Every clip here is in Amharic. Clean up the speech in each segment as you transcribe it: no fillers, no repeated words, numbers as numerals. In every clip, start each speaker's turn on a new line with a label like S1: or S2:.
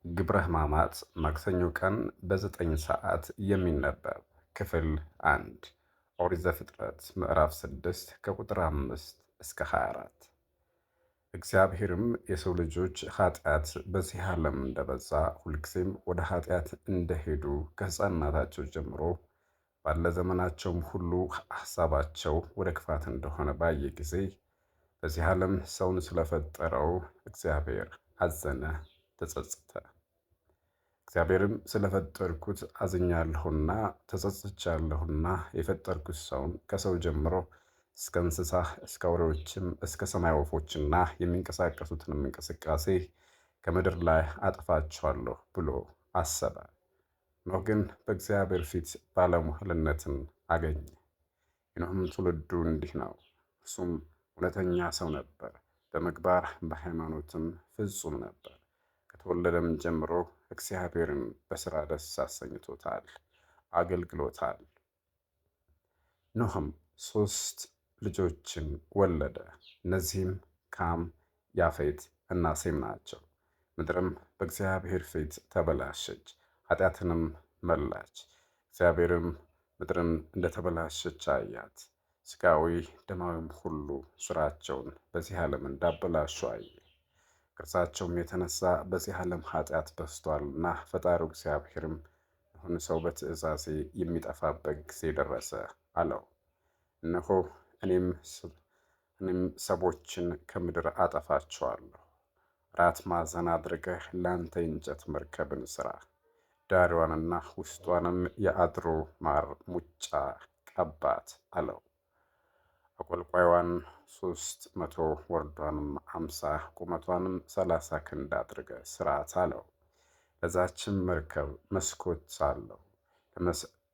S1: ግብረ ሕማማት ማክሰኞ ቀን በ9 ሰዓት የሚነበብ ክፍል 1 ኦሪት ዘፍጥረት ምዕራፍ 6 ከቁጥር 5 እስከ 24። እግዚአብሔርም የሰው ልጆች ኃጢአት በዚህ ዓለም እንደበዛ ሁልጊዜም ወደ ኃጢአት እንደሄዱ ከሕፃንነታቸው ጀምሮ ባለ ዘመናቸውም ሁሉ ሐሳባቸው ወደ ክፋት እንደሆነ ባየ ጊዜ በዚህ ዓለም ሰውን ስለፈጠረው እግዚአብሔር አዘነ፣ ተጸጸተ። እግዚአብሔርም ስለፈጠርኩት አዝኛለሁና ተጸጽቻለሁና የፈጠርኩት ሰውን ከሰው ጀምሮ እስከ እንስሳ እስከ አውሬዎችም እስከ ሰማይ ወፎችና የሚንቀሳቀሱትንም እንቅስቃሴ ከምድር ላይ አጠፋቸዋለሁ ብሎ አሰበ። ኖህ ግን በእግዚአብሔር ፊት ባለሟልነትን አገኘ። የኖህም ትውልዱ እንዲህ ነው። እርሱም እውነተኛ ሰው ነበር፣ በምግባር በሃይማኖትም ፍጹም ነበር። ከተወለደም ጀምሮ እግዚአብሔርን በሥራ ደስ አሰኝቶታል፣ አገልግሎታል። ኖህም 3 ልጆችን ወለደ። እነዚህም ካም፣ ያፌት እና ሴም ናቸው። ምድርም በእግዚአብሔር ፊት ተበላሸች፣ ኃጢአትንም መላች። እግዚአብሔርም ምድርን እንደተበላሸች አያት፣ ሥጋዊ ደማዊም ሁሉ ሥራቸውን በዚህ ዓለም እንዳበላሹ አየ። ከእርሳቸውም የተነሳ በዚህ ዓለም ኃጢአት በዝቷልና ፈጣሪው እግዚአብሔርም ኖኅን ሰው በትእዛዜ የሚጠፋበት ጊዜ ደረሰ አለው። እነሆ እኔም ሰዎችን ከምድር አጠፋቸዋለሁ። 4 ማዕዘን አድርገህ ለአንተ የእንጨት መርከብን ሥራ፣ ዳሪዋንና ውስጧንም የአድሮ ማር ሙጫ ቀባት አለው። አቆልቋይዋን 300 ወርዷንም 50 ቁመቷንም 30 ክንድ አድርገህ ሥራት አለው። ለዛችም መርከብ መስኮት አለው።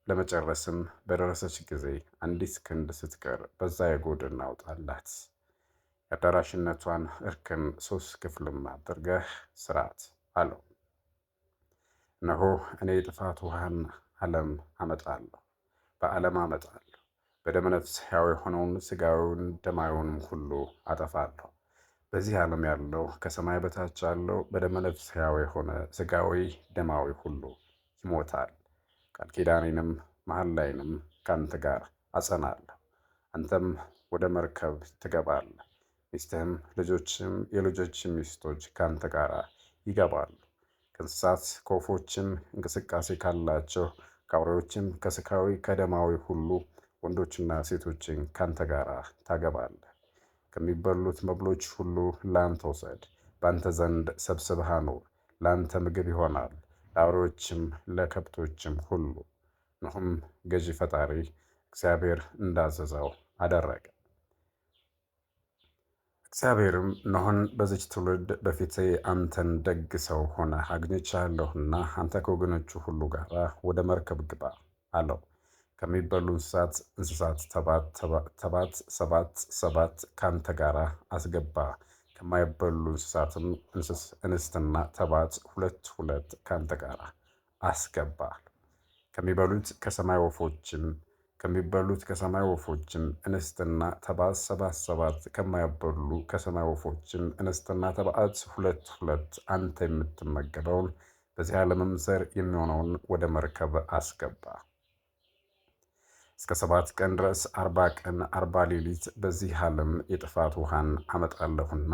S1: ለመጨረስም በደረሰች ጊዜ 1 ክንድ ስትቀር በዛ የጎድን አውጣላት። የአዳራሽነቷን እርከን 3 ክፍልም አድርገህ ሥራት አለው። እነሆ እኔ የጥፋት ውሃን በዓለም አመጣለሁ። በደመ ነፍስ ሕያው የሆነውን ሥጋዊውን ደማዊውንም ሁሉ አጠፋለሁ። በዚህ ዓለም ያለው ከሰማይ በታች ያለው በደመ ነፍስ ሕያው የሆነ ሥጋዊ ደማዊ ሁሉ ይሞታል። ቃል ኪዳኔንም መሐላዬንም ካንተ ጋር አጸናለሁ። አንተም ወደ መርከብ ትገባለህ፣ ሚስትህም፣ ልጆችም፣ የልጆችም ሚስቶች ካንተ ጋር ይገባሉ። ከእንስሳት ከወፎችም እንቅስቃሴ ካላቸው ከአውሬዎችም ከሥጋዊ ከደማዊ ሁሉ ወንዶችና ሴቶችን ካንተ ጋር ታገባለህ። ከሚበሉት መብሎች ሁሉ ለአንተ ውሰድ፣ በአንተ ዘንድ ሰብስበህ አኑር። ለአንተ ምግብ ይሆናል፣ ለአውሬዎችም ለከብቶችም ሁሉ። ኖኅም ገዢ ፈጣሪ እግዚአብሔር እንዳዘዘው አደረገ። እግዚአብሔርም ኖኅን በዚች ትውልድ በፊቴ አንተን ደግ ሰው ሆነህ አግኝቼሃለሁና አንተ ከወገኖቹ ሁሉ ጋር ወደ መርከብ ግባ አለው። ከሚበሉ እንስሳት ሰባት ካንተ ጋር አስገባ። ከማይበሉ እንስሳትም እንስትና ተባት 2 ካንተ ጋር አስገባ። ከሚበሉት ከሰማይ ወፎችም እንስትና ተባት 7 ከማይበሉ ከሰማይ ወፎችም እንስትና ተባት 2 አንተ የምትመገበውን በዚህ ዓለምም ዘር የሚሆነውን ወደ መርከብ አስገባ። እስከ 7 ቀን ድረስ 40 ቀን 40 ሌሊት በዚህ ዓለም የጥፋት ውሃን አመጣለሁና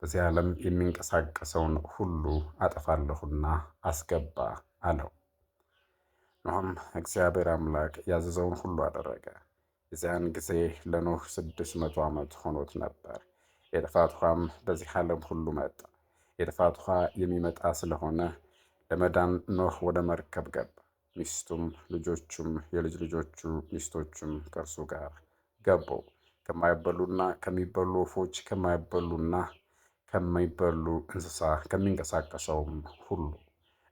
S1: በዚህ ዓለም የሚንቀሳቀሰውን ሁሉ አጠፋለሁና አስገባ አለው። ኖኅም እግዚአብሔር አምላክ ያዘዘውን ሁሉ አደረገ። የዚያን ጊዜ ለኖኅ 600 ዓመት ሆኖት ነበር። የጥፋት ውሃም በዚህ ዓለም ሁሉ መጣ። የጥፋት ውሃ የሚመጣ ስለሆነ ለመዳን ኖኅ ወደ መርከብ ገባ። ሚስቱም ልጆቹም የልጅ ልጆቹ ሚስቶቹም ከእርሱ ጋር ገቡ። ከማይበሉና ከሚበሉ ወፎች ከማይበሉና ከሚበሉ እንስሳ ከሚንቀሳቀሰውም ሁሉ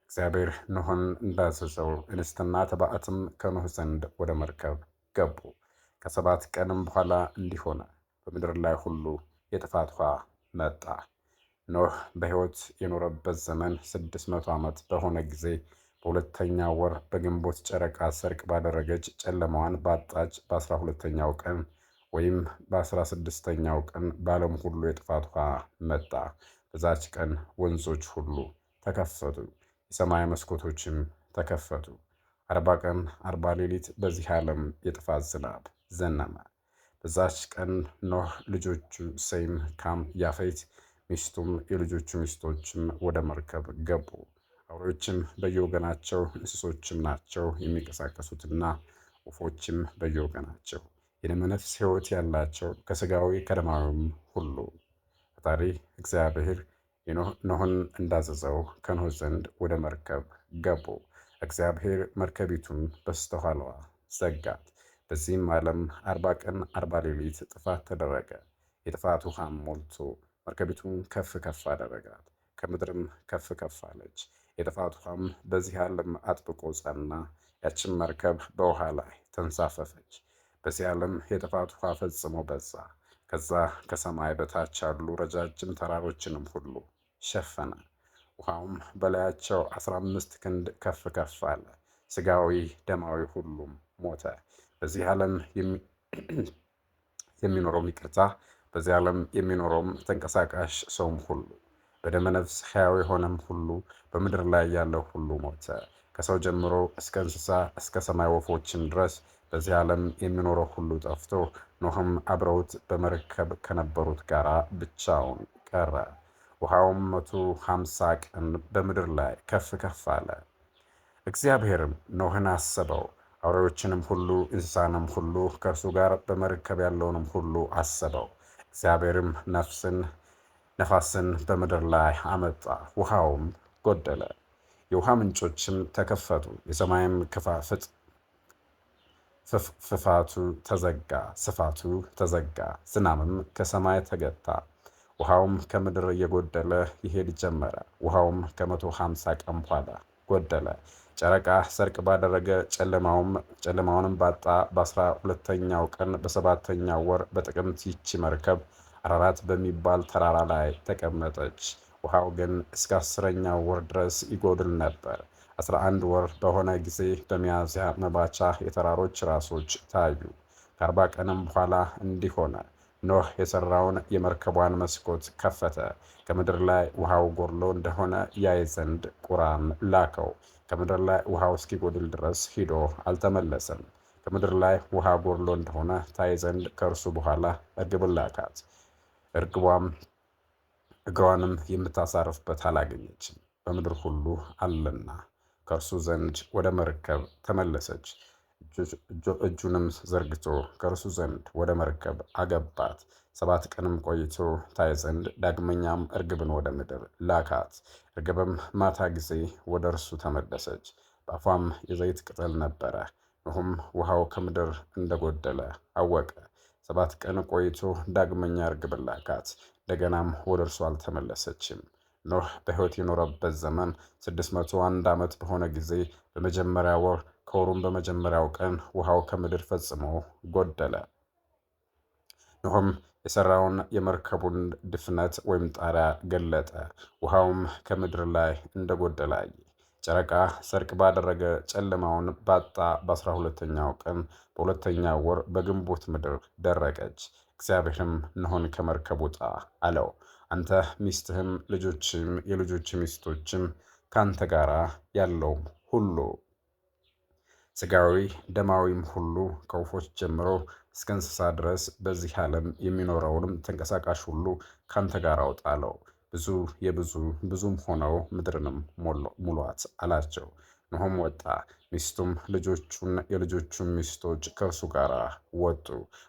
S1: እግዚአብሔር ኖኅን እንዳዘዘው እንስትና ተባዕትም ከኖኅ ዘንድ ወደ መርከብ ገቡ። ከ7 ቀንም በኋላ እንዲህ ሆነ፣ በምድር ላይ ሁሉ የጥፋት ውሃ መጣ። ኖኅ በሕይወት የኖረበት ዘመን 600 ዓመት በሆነ ጊዜ በ2ኛው ወር በግንቦት ጨረቃ ሰርቅ ባደረገች ጨለማዋን ባጣች በ12ኛው ቀን ወይም በ16ኛው ቀን በዓለም ሁሉ የጥፋት ውሃ መጣ። በዛች ቀን ወንዞች ሁሉ ተከፈቱ፣ የሰማይ መስኮቶችም ተከፈቱ። 40 ቀን 40 ሌሊት በዚህ ዓለም የጥፋት ዝናብ ዘነመ። በዛች ቀን ኖህ፣ ልጆቹ ሴም፣ ካም፣ ያፌት፣ ሚስቱም የልጆቹ ሚስቶችም ወደ መርከብ ገቡ። አውሬዎችም በየወገናቸው፣ እንስሶችም ናቸው የሚንቀሳቀሱትና ወፎችም በየወገናቸው፣ የደመ ነፍስ ሕይወት ያላቸው ከሥጋዊ ከደማዊም ሁሉ። ፈጣሪ እግዚአብሔር ኖኅን እንዳዘዘው ከኖኅ ዘንድ ወደ መርከብ ገቡ። እግዚአብሔር መርከቢቱን በስተኋላዋ ዘጋት። በዚህም ዓለም 40 ቀን 40 ሌሊት ጥፋት ተደረገ። የጥፋት ውሃም ሞልቶ መርከቢቱን ከፍ ከፍ አደረጋት፣ ከምድርም ከፍ ከፍ አለች። የጥፋት ውሃም በዚህ ዓለም አጥብቆ ጸና። ያችን መርከብ በውሃ ላይ ተንሳፈፈች። በዚህ ዓለም የጥፋት ውሃ ፈጽሞ በዛ። ከዛ ከሰማይ በታች ያሉ ረጃጅም ተራሮችንም ሁሉ ሸፈነ። ውሃውም በላያቸው 15 ክንድ ከፍ ከፍ አለ። ሥጋዊ ደማዊ ሁሉም ሞተ። በዚህ ዓለም የሚኖረውም ይቅርታ፣ በዚህ ዓለም የሚኖረውም ተንቀሳቃሽ ሰውም ሁሉ፣ በደመ ነፍስ ሕያው የሆነም ሁሉ፣ በምድር ላይ ያለው ሁሉ ሞተ። ከሰው ጀምሮ እስከ እንስሳ እስከ ሰማይ ወፎችም ድረስ በዚህ ዓለም የሚኖረው ሁሉ ጠፍቶ ኖኅም አብረውት በመርከብ ከነበሩት ጋር ብቻውን ቀረ። ውሃውም 150 ቀን በምድር ላይ ከፍ ከፍ አለ። እግዚአብሔርም ኖኅን አሰበው፣ አውሬዎችንም ሁሉ እንስሳንም ሁሉ ከእርሱ ጋር በመርከብ ያለውንም ሁሉ አሰበው። እግዚአብሔርም ነፋስን በምድር ላይ አመጣ፣ ውሃውም ጎደለ፣ የውሃ ምንጮችም ተከፈቱ፣ የሰማይም ስፋቱ ተዘጋ፣ ዝናብም ከሰማይ ተገታ፣ ውሃውም ከምድር እየጎደለ ይሄድ ጀመረ። ውሃውም ከ150 ቀን በኋላ ጎደለ። ጨረቃ ሰርቅ ባደረገ ጨለማውንም ባጣ በ12ኛው ቀን በ7ኛው ወር በጥቅምት ይቺ መርከብ አራራት በሚባል ተራራ ላይ ተቀመጠች። ውሃው ግን እስከ 10ኛው ወር ድረስ ይጎድል ነበር። 11 ወር በሆነ ጊዜ በሚያዝያ መባቻ የተራሮች ራሶች ታዩ። ከ40 ቀንም በኋላ እንዲህ ሆነ። ኖኅ የሠራውን የመርከቧን መስኮት ከፈተ፣ ከምድር ላይ ውሃው ጎድሎ እንደሆነ ያይ ዘንድ ቁራም ላከው። ከምድር ላይ ውሃው እስኪጎድል ድረስ ሂዶ አልተመለሰም። ከምድር ላይ ውሃ ጎድሎ እንደሆነ ታይ ዘንድ ከእርሱ በኋላ እርግብን ላካት። እርግቧም እግሯንም የምታሳርፍበት አላገኘችም፣ በምድር ሁሉ አለና ከእርሱ ዘንድ ወደ መርከብ ተመለሰች። እጁንም ዘርግቶ ከእርሱ ዘንድ ወደ መርከብ አገባት። 7 ቀንም ቆይቶ ታይ ዘንድ ዳግመኛም እርግብን ወደ ምድር ላካት። እርግብም ማታ ጊዜ ወደ እርሱ ተመለሰች፣ በአፏም የዘይት ቅጠል ነበረ። ኖኅም ውሃው ከምድር እንደጎደለ አወቀ። 7 ቀን ቆይቶ ዳግመኛ እርግብን ላካት፣ እንደገናም ወደ እርሱ አልተመለሰችም። ኖኅ በሕይወት የኖረበት ዘመን 601 ዓመት በሆነ ጊዜ በመጀመሪያ ወር ከወሩም በመጀመሪያው ቀን ውሃው ከምድር ፈጽሞ ጎደለ። ኖኅም የሠራውን የመርከቡን ድፍነት ወይም ጣሪያ ገለጠ፣ ውሃውም ከምድር ላይ እንደጎደለ አየ። ጨረቃ ሰርቅ ባደረገ ጨለማውን ባጣ በ12ኛው ቀን በሁለተኛው ወር በግንቦት ምድር ደረቀች። እግዚአብሔርም ኖኅን ከመርከብ ውጣ አለው። አንተ ሚስትህም ልጆችም የልጆች ሚስቶችም ካንተ ጋር ያለውም ሁሉ ሥጋዊ ደማዊም ሁሉ ከወፎች ጀምሮ እስከ እንስሳ ድረስ በዚህ ዓለም የሚኖረውንም ተንቀሳቃሽ ሁሉ ካንተ ጋር አውጣ አለው። ብዙም ሆነው ምድርንም ሙሏት አላቸው። ኖኅም ወጣ፣ ሚስቱም ልጆቹን የልጆቹም ሚስቶች ከእርሱ ጋር ወጡ።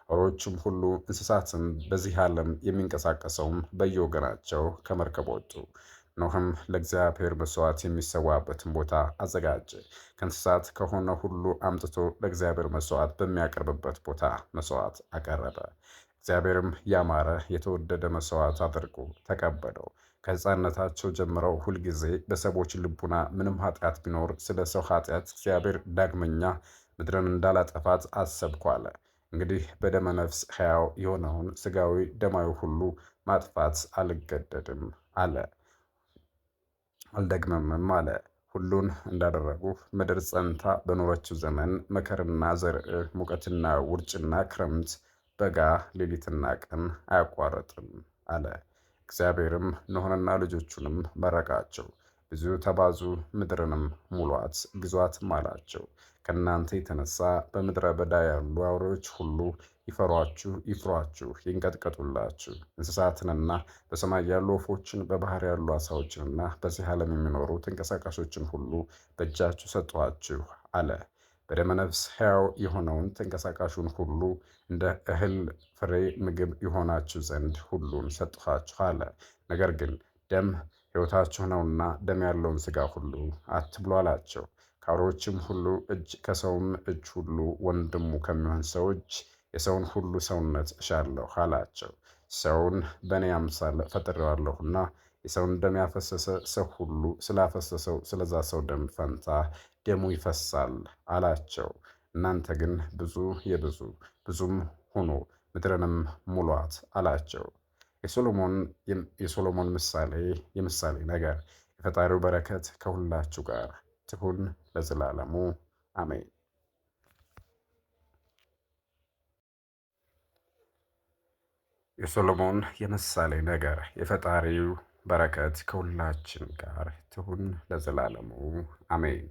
S1: አውሬዎችም ሁሉ እንስሳትም በዚህ ዓለም የሚንቀሳቀሰውም በየወገናቸው ከመርከብ ወጡ። ኖኅም ለእግዚአብሔር መሥዋዕት የሚሰዋበትን ቦታ አዘጋጀ። ከእንስሳት ከሆነ ሁሉ አምጥቶ ለእግዚአብሔር መሥዋዕት በሚያቀርብበት ቦታ መሥዋዕት አቀረበ። እግዚአብሔርም ያማረ የተወደደ መሥዋዕት አድርጎ ተቀበለው። ከሕፃንነታቸው ጀምረው ሁልጊዜ በሰዎች ልቡና ምንም ኃጢአት ቢኖር ስለ ሰው ኃጢአት እግዚአብሔር ዳግመኛ ምድርን እንዳላጠፋት አሰብኩ አለ። እንግዲህ በደመ ነፍስ ሕያው የሆነውን ሥጋዊ ደማዊ ሁሉ ማጥፋት አልገደድም አለ። አልደግምምም አለ። ሁሉን እንዳደረጉ ምድር ጸንታ በኖረችው ዘመን መከርና ዘርዕ፣ ሙቀትና ውርጭና ክረምት፣ በጋ ሌሊትና ቀን አያቋርጥም አለ። እግዚአብሔርም ኖኅንና ልጆቹንም መረቃቸው። ብዙ ተባዙ፣ ምድርንም ሙሏት፣ ግዟትም አላቸው። ከእናንተ የተነሳ በምድረ በዳ ያሉ አውሬዎች ሁሉ ይፍሯችሁ፣ ይንቀጥቀጡላችሁ። እንስሳትንና በሰማይ ያሉ ወፎችን፣ በባህር ያሉ ዓሣዎችንና በዚህ ዓለም የሚኖሩ ተንቀሳቃሾችን ሁሉ በእጃችሁ ሰጠኋችሁ አለ። በደመ ነፍስ ሕያው የሆነውን ተንቀሳቃሹን ሁሉ እንደ እህል ፍሬ ምግብ ይሆናችሁ ዘንድ ሁሉን ሰጠኋችሁ አለ። ነገር ግን ደም ሕይወታችሁ ነውና ደም ያለውን ሥጋ ሁሉ አትብሉ አላቸው። ከአውሬዎችም ሁሉ እጅ ከሰውም እጅ ሁሉ ወንድሙ ከሚሆን ሰው እጅ የሰውን ሁሉ ሰውነት እሻለሁ አላቸው። ሰውን በእኔ አምሳል ፈጥሬዋለሁና የሰውን ደም ያፈሰሰ ሰው ሁሉ ስላፈሰሰው ስለዛ ሰው ደም ፈንታ ደሙ ይፈሳል አላቸው። እናንተ ግን ብዙም ሁኑ፣ ምድርንም ሙሏት አላቸው። የሶሎሞን የምሳሌ ነገር። የፈጣሪው በረከት ከሁላችሁ ጋር ትሁን ለዘላለሙ አሜን። የሶሎሞን የምሳሌ ነገር። የፈጣሪው በረከት ከሁላችን ጋር ትሁን ለዘላለሙ አሜን።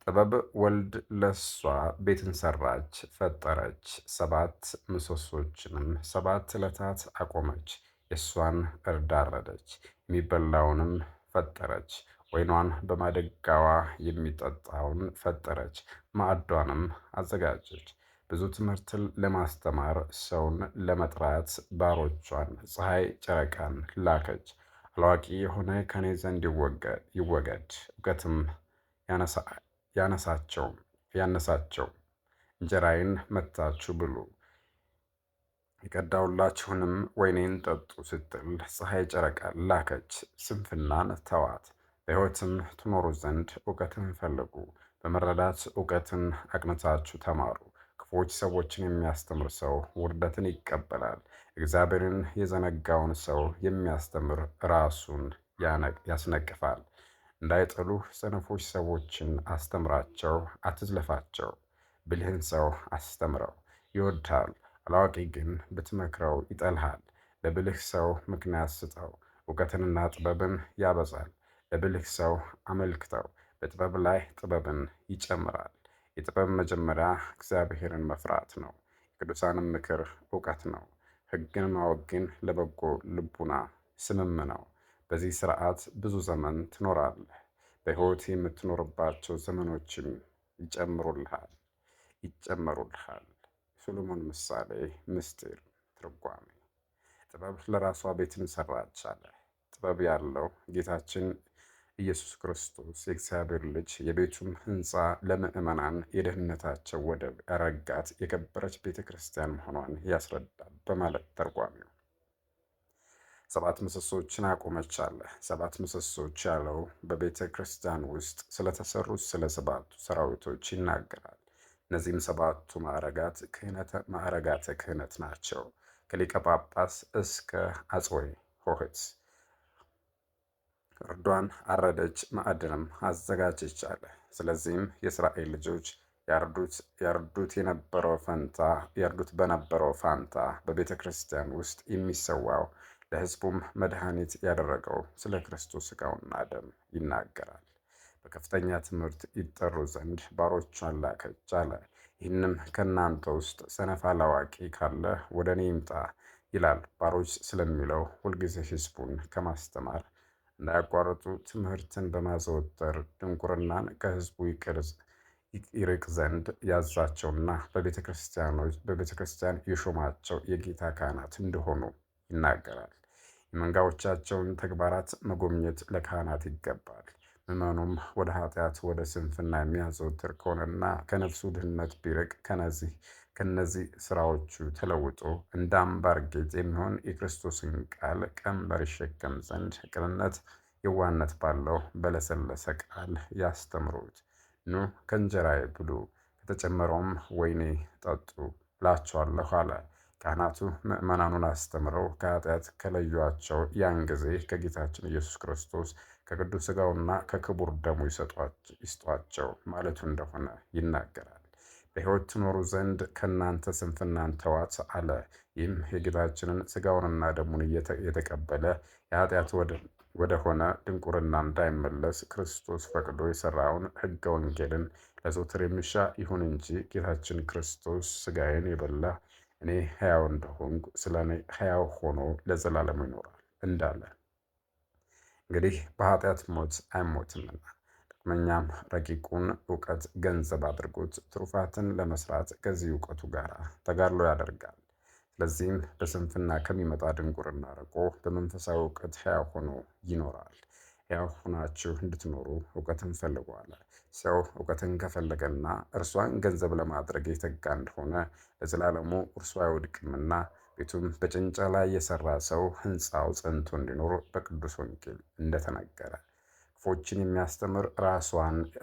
S1: ጥበብ ወልድ ለሷ ቤትን ሰራች፣ ፈጠረች፣ 7 ምሰሶችንም 7 ዕለታት አቆመች። የእሷን እርድ አረደች፣ የሚበላውንም ፈጠረች። ወይኗን በማደጋዋ የሚጠጣውን ፈጠረች፣ ማዕዷንም አዘጋጀች። ብዙ ትምህርትን ለማስተማር ሰውን ለመጥራት ባሮቿን ፀሐይ ጨረቃን ላከች። አላዋቂ የሆነ ከኔ ዘንድ ይወገድ፣ እውቀትም ያነሳቸው። እንጀራዬን መጥታችሁ ብሉ፣ የቀዳሁላችሁንም ወይኔን ጠጡ ስትል ፀሐይ ጨረቃን ላከች። ስንፍናን ተዋት፣ በሕይወትም ትኖሩ ዘንድ እውቀትን ፈልጉ። በመረዳት እውቀትን አቅንታችሁ ተማሩ። ክፉዎች ሰዎችን የሚያስተምር ሰው ውርደትን ይቀበላል። እግዚአብሔርን የዘነጋውን ሰው የሚያስተምር ራሱን ያስነቅፋል። እንዳይጠሉህ ሰነፎች ሰዎችን አስተምራቸው፣ አትዝለፋቸው። ብልህን ሰው አስተምረው ይወድሃል፣ አላዋቂ ግን ብትመክረው ይጠልሃል። ለብልህ ሰው ምክንያት ስጠው፣ እውቀትንና ጥበብን ያበዛል። ለብልህ ሰው አመልክተው፣ በጥበብ ላይ ጥበብን ይጨምራል። የጥበብ መጀመሪያ እግዚአብሔርን መፍራት ነው፣ የቅዱሳንም ምክር እውቀት ነው። ሕግን ማወቅ ግን ለበጎ ልቡና ስምም ነው። በዚህ ሥርዓት ብዙ ዘመን ትኖራለህ፣ በሕይወት የምትኖርባቸው ዘመኖችም ይጨመሩልሃል። የሶሎሞን ምሳሌ ምስጢር ትርጓሜ። ጥበብ ለራሷ ቤትን ሰራች አለ። ጥበብ ያለው ጌታችን ኢየሱስ ክርስቶስ የእግዚአብሔር ልጅ የቤቱም ሕንፃ ለምእመናን የደህንነታቸው ወደብ ያረጋት የከበረች ቤተ ክርስቲያን መሆኗን ያስረዳል በማለት ተርጓሚው 7 ምሰሶችን አቆመች አለ። 7 ምሰሶች ያለው በቤተ ክርስቲያን ውስጥ ስለተሰሩት ስለ 7ቱ ሰራዊቶች ይናገራል። እነዚህም 7ቱ ማዕረጋተ ክህነት ናቸው። ከሊቀ ጳጳስ እስከ አጽዌ ሆህት እርዷን አረደች፣ ማዕድንም አዘጋጀች አለ። ስለዚህም የእስራኤል ልጆች ያርዱት በነበረው ፋንታ በቤተ ክርስቲያን ውስጥ የሚሰዋው ለሕዝቡም መድኃኒት ያደረገው ስለ ክርስቶስ ሥጋውና ደም ይናገራል። በከፍተኛ ትምህርት ይጠሩ ዘንድ ባሮቿን ላከች አለ። ይህንም ከእናንተ ውስጥ ሰነፍ አላዋቂ ካለ ወደ እኔ ይምጣ ይላል። ባሮች ስለሚለው ሁልጊዜ ሕዝቡን ከማስተማር እንዳያቋርጡ ትምህርትን በማዘወተር ድንቁርናን ከሕዝቡ ይርቅ ዘንድ ያዛቸውና በቤተ ክርስቲያን የሾማቸው የጌታ ካህናት እንደሆኑ ይናገራል። የመንጋዎቻቸውን ተግባራት መጎብኘት ለካህናት ይገባል። ምዕመኑም ወደ ኃጢአት ወደ ስንፍና የሚያዘወትር ከሆነና ከነፍሱ ድህነት ቢርቅ ከነዚህ ስራዎቹ ተለውጦ እንደ አምባር ጌጥ የሚሆን የክርስቶስን ቃል ቀንበር ይሸከም ዘንድ ቅንነት፣ የዋህነት ባለው በለሰለሰ ቃል ያስተምሩት። ኑ ከእንጀራዬ ብሉ፣ ከተጨመረውም ወይኔ ጠጡ እላችኋለሁ አለ። ካህናቱ ምዕመናኑን አስተምረው ከኃጢአት ከለዩአቸው ያን ጊዜ ከጌታችን ኢየሱስ ክርስቶስ ከቅዱስ ሥጋውና ከክቡር ደሙ ይስጧቸው ማለቱ እንደሆነ ይናገራል። በሕይወት ትኖሩ ዘንድ ከእናንተ ስንፍናን ተዋት አለ። ይህም የጌታችንን ሥጋውንና ደሙን የተቀበለ ወደ ሆነ ድንቁርና እንዳይመለስ ክርስቶስ ፈቅዶ የሠራውን ሕገ ወንጌልን ለዘወትር የሚሻ ይሁን እንጂ ጌታችን ክርስቶስ ሥጋዬን የበላ እኔ ሕያው እንደሆንኩ ስለ እኔ ሕያው ሆኖ ለዘላለም ይኖራል እንዳለ። እንግዲህ በኃጢአት ሞት አይሞትምና ዳግመኛም ረቂቁን እውቀት ገንዘብ አድርጎት ትሩፋትን ለመስራት ከዚህ እውቀቱ ጋር ተጋድሎ ያደርጋል። ስለዚህም በስንፍና ከሚመጣ ድንቁርና ርቆ በመንፈሳዊ እውቀት ሕያው ሆኖ ይኖራል። ሕያው ሆናችሁ እንድትኖሩ እውቀትን ፈልጓል። ሰው እውቀትን ከፈለገና እርሷን ገንዘብ ለማድረግ የተጋ እንደሆነ ለዘላለሙ እርሷ አይወድቅምና ቤቱም በጭንጫ ላይ የሠራ ሰው ሕንፃው ጸንቶ እንዲኖር በቅዱስ ወንጌል እንደተነገረ ክፎችን የሚያስተምር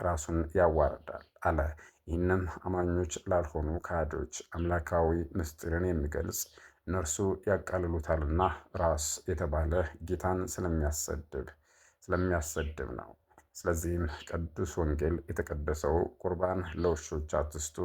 S1: ራሱን ያዋርዳል አለ። ይህንም አማኞች ላልሆኑ ከሃዲዎች አምላካዊ ምስጢርን የሚገልጽ እነርሱ ያቃልሉታልና ራስ የተባለ ጌታን ስለሚያሰድብ ነው። ስለዚህም ቅዱስ ወንጌል የተቀደሰው ቁርባን ለውሾች አትስጡ፣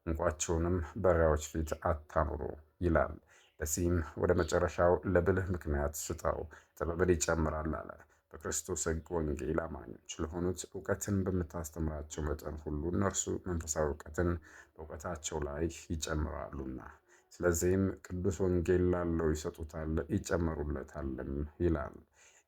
S1: እንቋቸውንም በእሪያዎች ፊት አታኑሩ ይላል። በዚህም ወደ መጨረሻው ለብልህ ምክንያት ስጠው፣ ጥበብን ይጨምራል አለ። በክርስቶስ ሕግ ወንጌል አማኞች ለሆኑት እውቀትን በምታስተምራቸው መጠን ሁሉ እነርሱ መንፈሳዊ እውቀትን በእውቀታቸው ላይ ይጨምራሉና፣ ስለዚህም ቅዱስ ወንጌል ላለው ይሰጡታል ይጨመሩለታልም ይላል።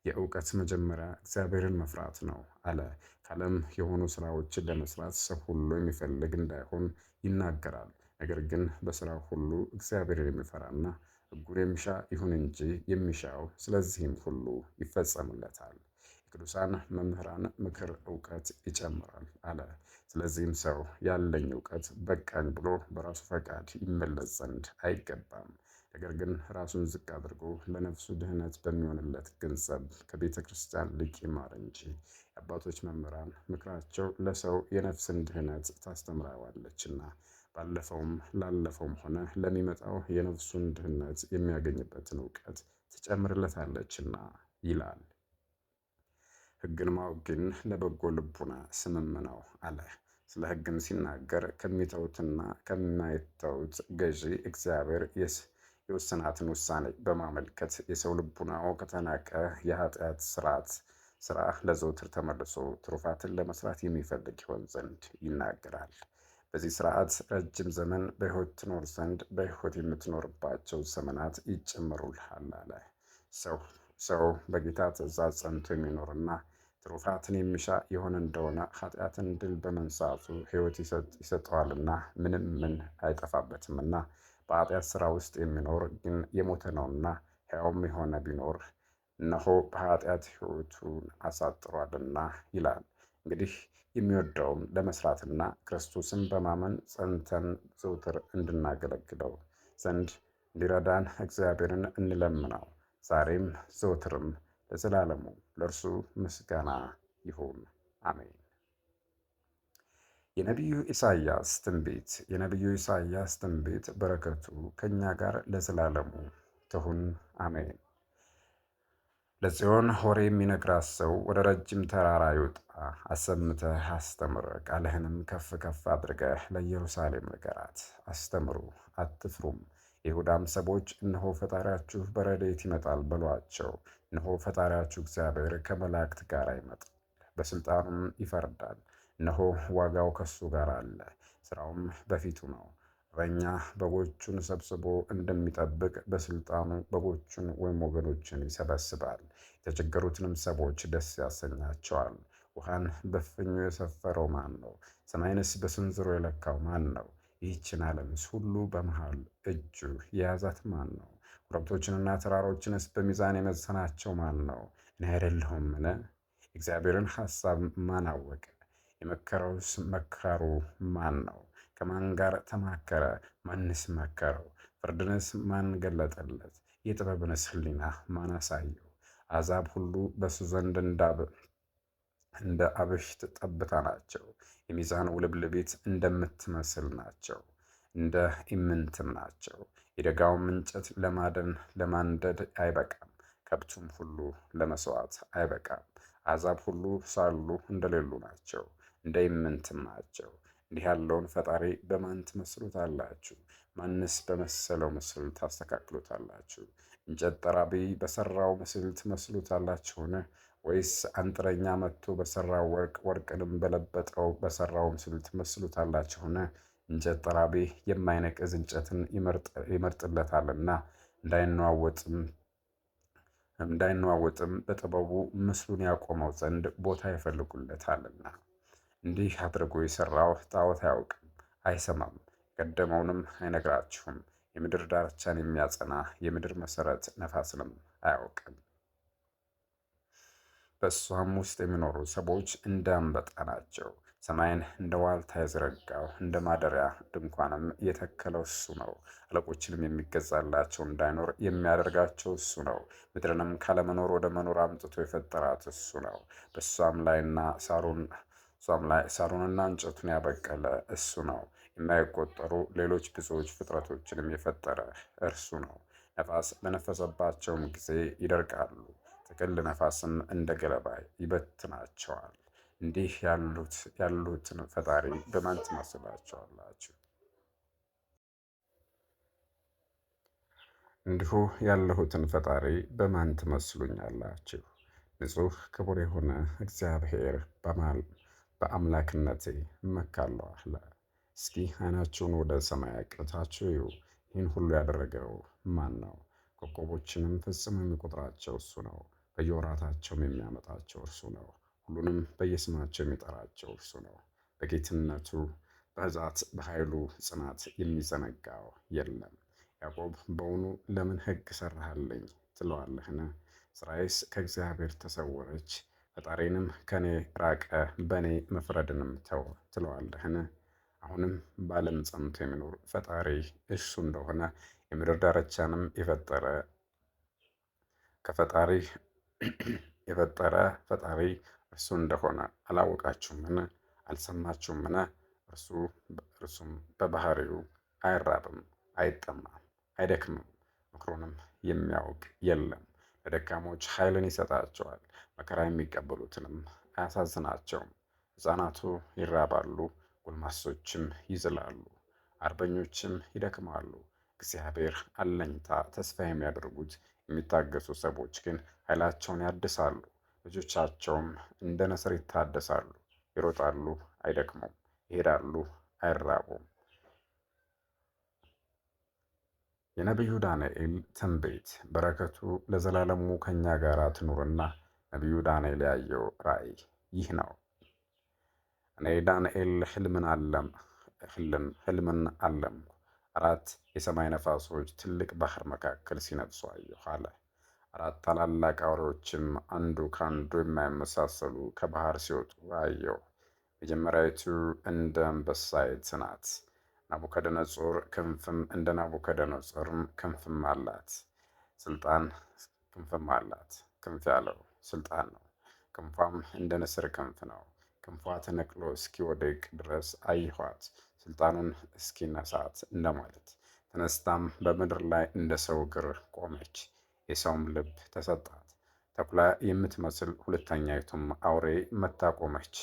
S1: የእውቀት መጀመሪያ እግዚአብሔርን መፍራት ነው አለ። ከዓለም የሆኑ ስራዎችን ለመስራት ሰው ሁሉ የሚፈልግ እንዳይሆን ይናገራል። ነገር ግን በስራው ሁሉ እግዚአብሔርን የሚፈራና ሕጉን የሚሻ ይሁን እንጂ የሚሻው ስለዚህም ሁሉ ይፈጸምለታል። የቅዱሳን መምህራን ምክር እውቀት ይጨምራል አለ። ስለዚህም ሰው ያለኝ እውቀት በቃኝ ብሎ በራሱ ፈቃድ ይመለስ ዘንድ አይገባም። ነገር ግን ራሱን ዝቅ አድርጎ ለነፍሱ ድህነት በሚሆንለት ገንዘብ ከቤተ ክርስቲያን ሊቅ ይማር እንጂ። የአባቶች መምህራን ምክራቸው ለሰው የነፍስን ድህነት ታስተምረዋለችና ላለፈውም ሆነ ለሚመጣው የነፍሱን ድህነት የሚያገኝበትን እውቀት ትጨምርለታለችና ይላል። ሕግን ማወቅ ግን ለበጎ ልቡና ስምም ነው አለ። ስለ ሕግም ሲናገር ከሚተውትና ከማይተውት ገዢ እግዚአብሔር የወሰናትን ውሳኔ በማመልከት የሰው ልቡናው ከተናቀ የኃጢአት ስራ ለዘውትር ተመልሶ ትሩፋትን ለመስራት የሚፈልግ ይሆን ዘንድ ይናገራል። በዚህ ስርዓት ረጅም ዘመን በሕይወት ትኖር ዘንድ በሕይወት የምትኖርባቸው ዘመናት ይጨመሩልሃል አለ። ሰው በጌታ ትእዛዝ ጸንቶ የሚኖርና ትሩፋትን የሚሻ የሆነ እንደሆነ ኃጢአትን ድል በመንሳቱ ሕይወት ይሰጠዋልና ምን አይጠፋበትምና። በኃጢአት ሥራ ውስጥ የሚኖር ግን የሞተ ነውና፣ ሕያውም የሆነ ቢኖር እነሆ በኃጢአት ሕይወቱን አሳጥሯልና ይላል። እንግዲህ የሚወደውም ለመስራትና ክርስቶስን በማመን ጸንተን ዘውትር እንድናገለግለው ዘንድ እንዲረዳን እግዚአብሔርን እንለምነው። ዛሬም ዘውትርም ለዘላለሙ ለእርሱ ምስጋና ይሁን፣ አሜን። የነቢዩ ኢሳይያስ ትንቢት በረከቱ ከእኛ ጋር ለዘላለሙ ትሁን፣ አሜን። ለጽዮን ሆሬ የሚነግራት ሰው ወደ ረጅም ተራራ ይውጣ፣ አሰምተህ አስተምር፣ ቃልህንም ከፍ ከፍ አድርገህ ለኢየሩሳሌም ንገራት። አስተምሩ አትፍሩም፣ የይሁዳም ሰዎች እነሆ ፈጣሪያችሁ በረድኤት ይመጣል በሏቸው። እነሆ ፈጣሪያችሁ እግዚአብሔር ከመላእክት ጋር ይመጣል፣ በሥልጣኑም ይፈርዳል። እነሆ ዋጋው ከሱ ጋር አለ፣ ሥራውም በፊቱ ነው። እረኛ በጎቹን ሰብስቦ እንደሚጠብቅ በሥልጣኑ በጎቹን ወይም ወገኖችን ይሰበስባል። የተቸገሩትንም ሰዎች ደስ ያሰኛቸዋል። ውሃን በፍኙ የሰፈረው ማን ነው? ሰማይንስ በስንዝሮ የለካው ማን ነው? ይህችን ዓለምስ ሁሉ በመሃል እጁ የያዛት ማን ነው? ኮረብቶችንና ተራሮችንስ በሚዛን የመዘናቸው ማን ነው? እኔ አይደለሁምን? የእግዚአብሔርን ሐሳብ ማን አወቀ? የመከረውስ መካሩ ማን ነው? ከማን ጋር ተማከረ? ማንስ መከረው? ፍርድንስ ማን ገለጠለት? የጥበብንስ ሕሊና ማን አሳየው? አሕዛብ ሁሉ በሱ ዘንድ እንደ አብሽት ጠብታ ናቸው። የሚዛን ውልብልቢት እንደምትመስል ናቸው፣ እንደ ኢምንትም ናቸው። የደጋውም እንጨት ለማንደድ አይበቃም፣ ከብቱም ሁሉ ለመሥዋዕት አይበቃም። አሕዛብ ሁሉ ሳሉ እንደሌሉ ናቸው፣ እንደ ኢምንትም ናቸው። እንዲህ ያለውን ፈጣሪ በማን ትመስሉታላችሁ? ማንስ በመሰለው ምስል ታስተካክሉታላችሁ? እንጨት ጠራቢ በሠራው ምስል ትመስሉታላችሁን? ወይስ አንጥረኛ መጥቶ በሠራው ወርቅ፣ ወርቅንም በለበጠው በሠራው ምስል ትመስሉታላችሁን? እንጨት ጠራቢ የማይነቅዝ እንጨትን ይመርጥለታልና እንዳይነዋወጥም በጥበቡ ምስሉን ያቆመው ዘንድ ቦታ ይፈልጉለታልና። እንዲህ አድርጎ የሠራው ጣዖት አያውቅም፣ አይሰማም፣ የቀደመውንም አይነግራችሁም። የምድር ዳርቻን የሚያጸና የምድር መሠረት ነፋስንም አያውቅም። በእሷም ውስጥ የሚኖሩ ሰዎች እንደ አንበጣ ናቸው። ሰማይን እንደ ዋልታ የዘረጋው እንደ ማደሪያ ድንኳንም የተከለው እሱ ነው። አለቆችንም የሚገዛላቸው እንዳይኖር የሚያደርጋቸው እሱ ነው። ምድርንም ካለመኖር ወደ መኖር አምጥቶ የፈጠራት እሱ ነው። በእሷም ላይ ሳሩንና እንጨቱን ያበቀለ እሱ ነው። የማይቆጠሩ ሌሎች ብዙዎች ፍጥረቶችንም የፈጠረ እርሱ ነው። ነፋስ በነፈሰባቸውም ጊዜ ይደርቃሉ፣ ጥቅል ነፋስም እንደ ገለባ ይበትናቸዋል። እንዲህ ያሉትን ፈጣሪ በማን ትመስላቸዋላችሁ? እንዲሁ ያለሁትን ፈጣሪ በማን ትመስሉኛላችሁ? ንጹሕ ክቡር የሆነ እግዚአብሔር በአምላክነቴ እመካለሁ አለ። እስኪ ዓይናችሁን ወደ ሰማይ አቅንታችሁ እዩ። ይህን ሁሉ ያደረገው ማን ነው? ኮከቦችንም ፈጽሞ የሚቆጥራቸው እሱ ነው። በየወራታቸውም የሚያመጣቸው እርሱ ነው። ሁሉንም በየስማቸው የሚጠራቸው እርሱ ነው። በጌትነቱ ብዛት በኃይሉ ጽናት የሚዘነጋው የለም። ያዕቆብ በውኑ ለምን ሕግ ሠራህልኝ ትለዋለህን? ሥራዬስ ከእግዚአብሔር ተሰወረች። ፈጣሪንም ከእኔ ራቀ፣ በእኔ መፍረድንም ተው ትለዋለህን? አሁንም በዓለም ጸንቶ የሚኖር ፈጣሪ እሱ እንደሆነ የምድር ዳርቻንም የፈጠረ ፈጣሪ እርሱ እንደሆነ አላወቃችሁምን? አልሰማችሁምን? እርሱም በባህሪው አይራብም፣ አይጠማም፣ አይደክምም። ምክሩንም የሚያውቅ የለም። ለደካሞች ኃይልን ይሰጣቸዋል፣ መከራ የሚቀበሉትንም አያሳዝናቸውም። ሕፃናቱ ይራባሉ፣ ጎልማሶችም ይዝላሉ፣ አርበኞችም ይደክማሉ። እግዚአብሔር አለኝታ ተስፋ የሚያደርጉት የሚታገሱ ሰዎች ግን ኃይላቸውን ያድሳሉ። ልጆቻቸውም እንደ ንስር ይታደሳሉ፣ ይሮጣሉ፣ አይደክሙም፣ ይሄዳሉ፣ አይራቡም። የነቢዩ ዳንኤል ትንቢት። በረከቱ ለዘላለሙ ከእኛ ጋር ትኑርና ነቢዩ ዳንኤል ያየው ራእይ ይህ ነው። እኔ ዳንኤል ሕልምን አለምኩ። አራት የሰማይ ነፋሶች ትልቅ ባህር መካከል ሲነፍሱ አየሁ አለ። አራት ታላላቅ አውሬዎችም አንዱ ከአንዱ የማይመሳሰሉ ከባህር ሲወጡ አየሁ። መጀመሪያዊቱ እንደ አንበሳይት ናት። ናቡከደነጾር ክንፍም እንደ ናቡከደነጾርም ክንፍም አላት። ክንፍ ያለው ስልጣን ነው። ክንፏም እንደ ንስር ክንፍ ነው። ክንፏ ተነቅሎ እስኪወድቅ ድረስ አየኋት፣ ስልጣኑን እስኪነሳት እንደማለት። ተነስታም በምድር ላይ እንደ ሰው እግር ቆመች፣ የሰውም ልብ ተሰጣት። ተኩላ የምትመስል ሁለተኛይቱም አውሬ መታ ቆመች።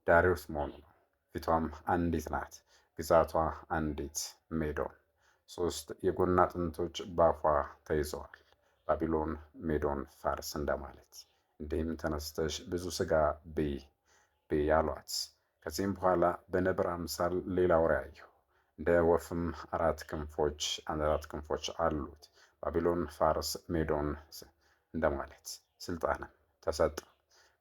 S1: ዳሪዮስ መሆኑ ነው። ፊቷም አንዲት ናት፣ ግዛቷ አንዲት ሜዶን። 3 የጎን አጥንቶች በአፏ ተይዘዋል። ባቢሎን፣ ሜዶን፣ ፋርስ እንደማለት። እንዲህም ተነስተሽ ብዙ ሥጋ ብይ አሏት። ከዚህም በኋላ በነብር አምሳል ሌላ አውሬ አየሁ። እንደ ወፍም አራት ክንፎች አሉት። ባቢሎን፣ ፋርስ፣ ሜዶን እንደማለት ስልጣንም ተሰጠ።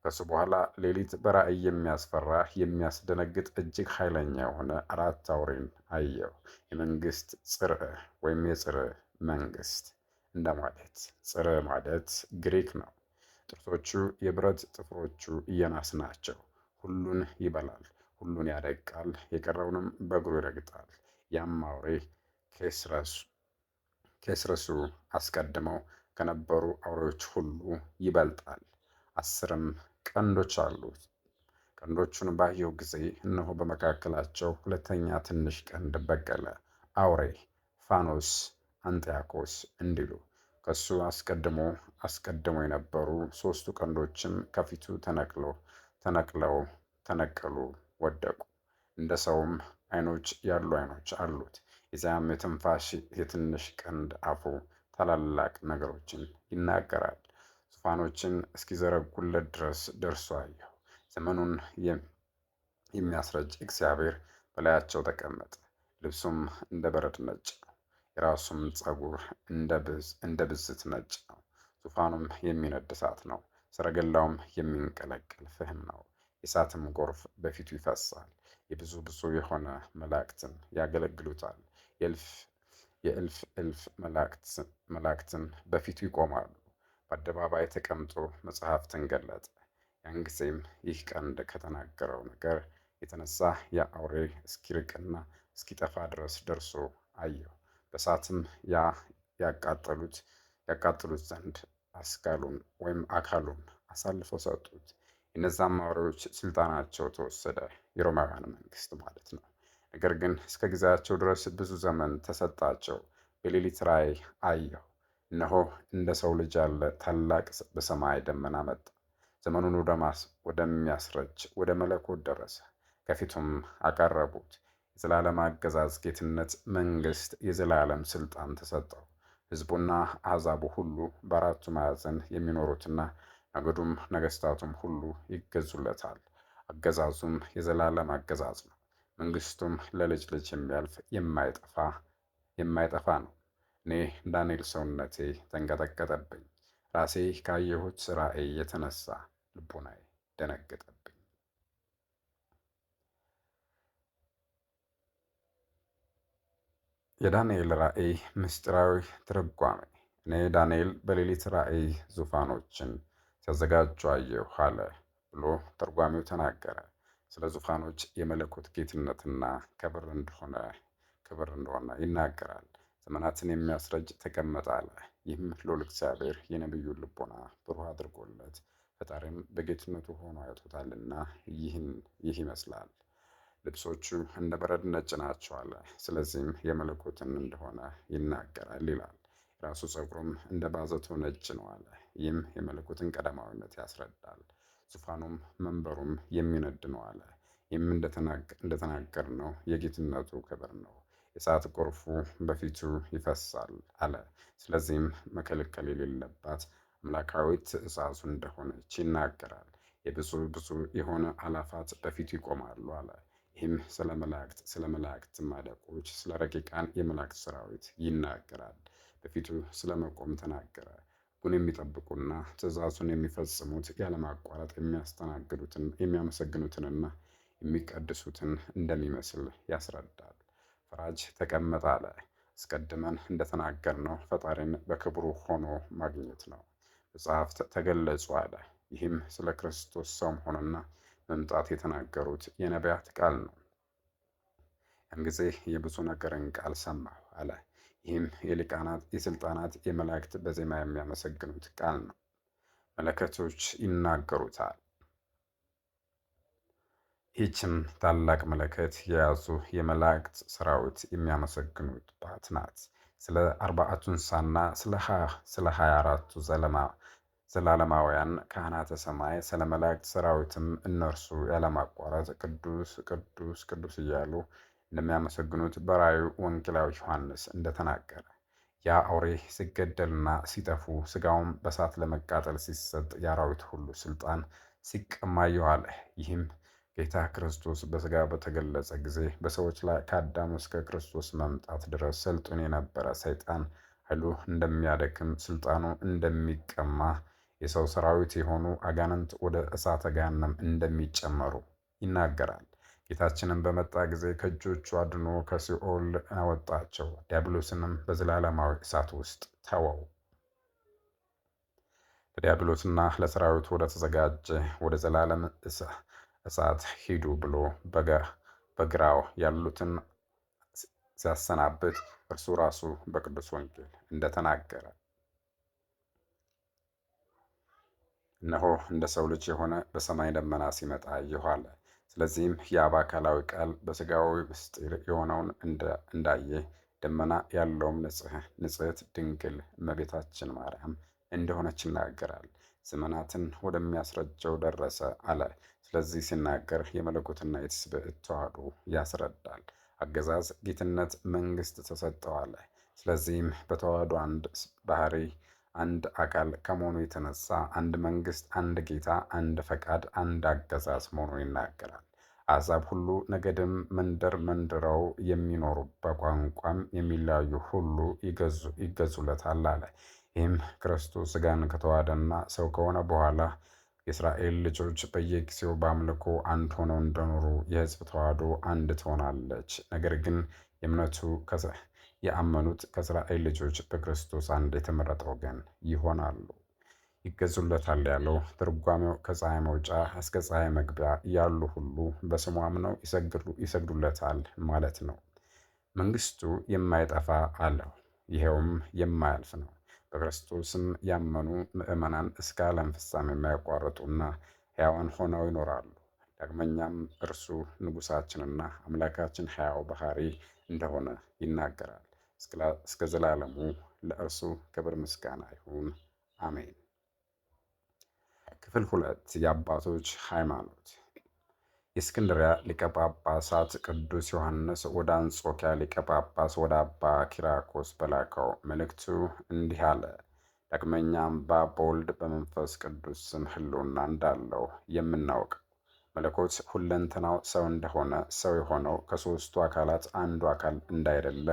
S1: ከሱ በኋላ ሌሊት በራእይ የሚያስፈራ የሚያስደነግጥ እጅግ ኃይለኛ የሆነ አራት አውሬን አየሁ። የመንግስት ጽርዕ ወይም የጽርዕ መንግስት እንደማለት። ጽርዕ ማለት ግሪክ ነው። ጥርሶቹ የብረት ጥፍሮቹ የናስ ናቸው። ሁሉን ይበላል፣ ሁሉን ያደቃል፣ የቀረውንም በእግሩ ይረግጣል። ያም አውሬ ከስረሱ አስቀድመው ከነበሩ አውሬዎች ሁሉ ይበልጣል። 10 ቀንዶች አሉት። ቀንዶቹን ባየሁ ጊዜ እነሆ በመካከላቸው ሁለተኛ ትንሽ ቀንድ በቀለ። አውሬ ፋኖስ፣ አንጢያኮስ እንዲሉ ከሱ አስቀድሞ የነበሩ 3ቱ ቀንዶችም ከፊቱ ተነቀሉ፣ ወደቁ። እንደ ሰውም ዓይኖች ያሉ ዓይኖች አሉት። የዚያም የትንፋሽ የትንሽ ቀንድ አፉ ታላላቅ ነገሮችን ይናገራል። ዙፋኖችን እስኪዘረጉለት ድረስ ደርሶ አየሁ። ዘመኑን የሚያስረጅ እግዚአብሔር በላያቸው ተቀመጠ። ልብሱም እንደ በረድ ነጭ ነው፣ የራሱም ፀጉር እንደ ብዝት ነጭ ነው። ዙፋኑም የሚነድ እሳት ነው፣ ሰረገላውም የሚንቀለቀል ፍህም ነው። የእሳትም ጎርፍ በፊቱ ይፈሳል። የብዙ ብዙ የሆነ መላእክትን ያገለግሉታል። የእልፍ እልፍ መላእክትን በፊቱ ይቆማሉ። በአደባባይ ተቀምጦ መጽሐፍትን ገለጠ። ያን ጊዜም ይህ ቀንድ ከተናገረው ነገር የተነሳ ያ አውሬ እስኪርቅና እስኪጠፋ ድረስ ደርሶ አየሁ። በእሳትም ያቃጥሉት ዘንድ አስካሉን ወይም አካሉን አሳልፈው ሰጡት። የነዛም አውሬዎች ስልጣናቸው ተወሰደ፣ የሮማውያን መንግስት ማለት ነው። ነገር ግን እስከ ጊዜያቸው ድረስ ብዙ ዘመን ተሰጣቸው። በሌሊት ራእይ አየሁ፣ እነሆ እንደ ሰው ልጅ ያለ ታላቅ በሰማይ ደመና መጣ። ዘመኑን ወደሚያስረጅ ወደ መለኮት ደረሰ። ከፊቱም አቀረቡት። የዘላለም አገዛዝ፣ ጌትነት፣ መንግስት፣ የዘላለም ስልጣን ተሰጠው። ሕዝቡና አሕዛቡ ሁሉ በአራቱ ማዕዘን የሚኖሩትና ነገዱም ነገስታቱም ሁሉ ይገዙለታል። አገዛዙም የዘላለም አገዛዝ ነው። መንግስቱም ለልጅ ልጅ የሚያልፍ የማይጠፋ ነው። እኔ ዳንኤል ሰውነቴ ተንቀጠቀጠብኝ፣ ራሴ ካየሁት ራእይ የተነሳ ልቦናዬ ደነገጠብኝ። የዳንኤል ራእይ ምስጢራዊ ትርጓሜ። እኔ ዳንኤል በሌሊት ራእይ ዙፋኖችን ሲያዘጋጁ አየሁ አለ ብሎ ተርጓሚው ተናገረ። ስለ ዙፋኖች የመለኮት ጌትነትና ክብር እንደሆነ ይናገራል። ዘመናትን የሚያስረጅ ተቀመጠ አለ። ይህም ልዑል እግዚአብሔር የነቢዩን ልቦና ብሩህ አድርጎለት ፈጣሪም በጌትነቱ ሆኖ አይቶታልና ይህ ይመስላል። ልብሶቹ እንደ በረድ ነጭ ናቸው አለ። ስለዚህም የመለኮትን እንደሆነ ይናገራል ይላል። የራሱ ፀጉሩም እንደ ባዘቶ ነጭ ነው አለ። ይህም የመለኮትን ቀዳማዊነት ያስረዳል። ዙፋኑም መንበሩም የሚነድ ነው አለ። ይህም እንደተናገርነው የጌትነቱ ክብር ነው። የእሳት ጎርፉ በፊቱ ይፈሳል አለ። ስለዚህም መከልከል የሌለባት አምላካዊ ትእዛዙ እንደሆነች ይናገራል። የብዙ ብዙ የሆነ አላፋት በፊቱ ይቆማሉ አለ። ይህም ስለ መላእክት አለቆች፣ ስለ ረቂቃን የመላእክት ሰራዊት ይናገራል። በፊቱ ስለ መቆም ተናገረ። ሕጉን የሚጠብቁና ትእዛዙን የሚፈጽሙት ያለማቋረጥ የሚያመሰግኑትንና የሚቀድሱትን እንደሚመስል ያስረዳል። ፈራጅ ተቀመጠ አለ። አስቀድመን እንደተናገርነው ፈጣሪን በክብሩ ሆኖ ማግኘት ነው። መጽሐፍት ተገለጹ አለ። ይህም ስለ ክርስቶስ ሰው መሆንና መምጣት የተናገሩት የነቢያት ቃል ነው። ያን ጊዜ የብዙ ነገርን ቃል ሰማሁ አለ። ይህም የሊቃናት፣ የስልጣናት፣ የመላእክት በዜማ የሚያመሰግኑት ቃል ነው። መለከቶች ይናገሩታል። ይህችም ታላቅ መለከት የያዙ የመላእክት ሰራዊት የሚያመሰግኑባት ናት። ስለ አርባዕቱ እንስሳና ስለ 24ቱ ዘላለማውያን ካህናተ ሰማይ፣ ስለ መላእክት ሰራዊትም እነርሱ ያለማቋረጥ ቅዱስ ቅዱስ ቅዱስ እያሉ እንደሚያመሰግኑት በራእዩ ወንጌላዊ ዮሐንስ እንደተናገረ፣ ያ አውሬ ሲገደልና ሲጠፉ ስጋውም በእሳት ለመቃጠል ሲሰጥ የአራዊት ሁሉ ስልጣን ሲቀማ አየሁ። ይህም ጌታ ክርስቶስ በስጋ በተገለጸ ጊዜ በሰዎች ላይ ከአዳም እስከ ክርስቶስ መምጣት ድረስ ሰልጥኖ የነበረ ሰይጣን ኃይሉ እንደሚያደክም፣ ስልጣኑ እንደሚቀማ፣ የሰው ሰራዊት የሆኑ አጋንንት ወደ እሳተ ገሃነም እንደሚጨመሩ ይናገራል። ጌታችንም በመጣ ጊዜ ከእጆቹ አድኖ ከሲኦል አወጣቸው፣ ዲያብሎስንም በዘላለማዊ እሳት ውስጥ ተወው። ለዲያብሎስና ለሰራዊቱ ወደ ተዘጋጀ ወደ ዘላለም እሳት ሂዱ ብሎ በግራው ያሉትን ሲያሰናብት እርሱ ራሱ በቅዱስ ወንጌል እንደተናገረ፣ እነሆ እንደ ሰው ልጅ የሆነ በሰማይ ደመና ሲመጣ አየሁ አለ። ስለዚህም የአብ አካላዊ ቃል በስጋዊ ምስጢር የሆነውን እንዳየ ደመና ያለውም ንጽሕት ድንግል እመቤታችን ማርያም እንደሆነች ይናገራል። ዘመናትን ወደሚያስረጀው ደረሰ አለ። ስለዚህ ሲናገር የመለኮትና የትስብእት ተዋሕዶ ያስረዳል። አገዛዝ፣ ጌትነት፣ መንግስት ተሰጠው አለ። ስለዚህም በተዋህዶ አንድ ባህሪ አንድ አካል ከመሆኑ የተነሳ አንድ መንግስት፣ አንድ ጌታ፣ አንድ ፈቃድ፣ አንድ አገዛዝ መሆኑን ይናገራል። አሕዛብ ሁሉ ነገድም መንደር መንደረው የሚኖሩ በቋንቋም የሚለያዩ ሁሉ ይገዙለታል አለ። ይህም ክርስቶስ ሥጋን ከተዋሃደና ሰው ከሆነ በኋላ የእስራኤል ልጆች በየጊዜው በአምልኮ አንድ ሆነው እንደኖሩ የሕዝብ ተዋህዶ አንድ ትሆናለች። ነገር ግን ያመኑት ከእስራኤል ልጆች በክርስቶስ አንድ የተመረጠ ወገን ይሆናሉ። ይገዙለታል ያለው ትርጓሜው ከፀሐይ መውጫ እስከ ፀሐይ መግቢያ ያሉ ሁሉ በስሙ አምነው ይሰግዱለታል ማለት ነው። መንግስቱ የማይጠፋ አለው፣ ይኸውም የማያልፍ ነው። በክርስቶስም ያመኑ ምዕመናን እስከ ዓለም ፍጻሜ የማያቋርጡና ሕያዋን ሆነው ይኖራሉ። ዳግመኛም እርሱ ንጉሣችንና አምላካችን ሕያው ባህሪ እንደሆነ ይናገራል። እስከ ዘላለሙ ለእርሱ ክብር ምስጋና ይሁን፣ አሜን። ክፍል 2 የአባቶች ሃይማኖት። የእስክንድርያ ሊቀ ጳጳሳት ቅዱስ ዮሐንስ ወደ አንጾኪያ ሊቀ ጳጳስ ወደ አባ ኪራኮስ በላከው መልእክቱ እንዲህ አለ። ዳግመኛም በአብ በወልድ በመንፈስ ቅዱስ ስም ሕልውና እንዳለው የምናውቀው መለኮት ሁለንተናው ሰው እንደሆነ ሰው የሆነው ከሦስቱ አካላት አንዱ አካል እንዳይደለ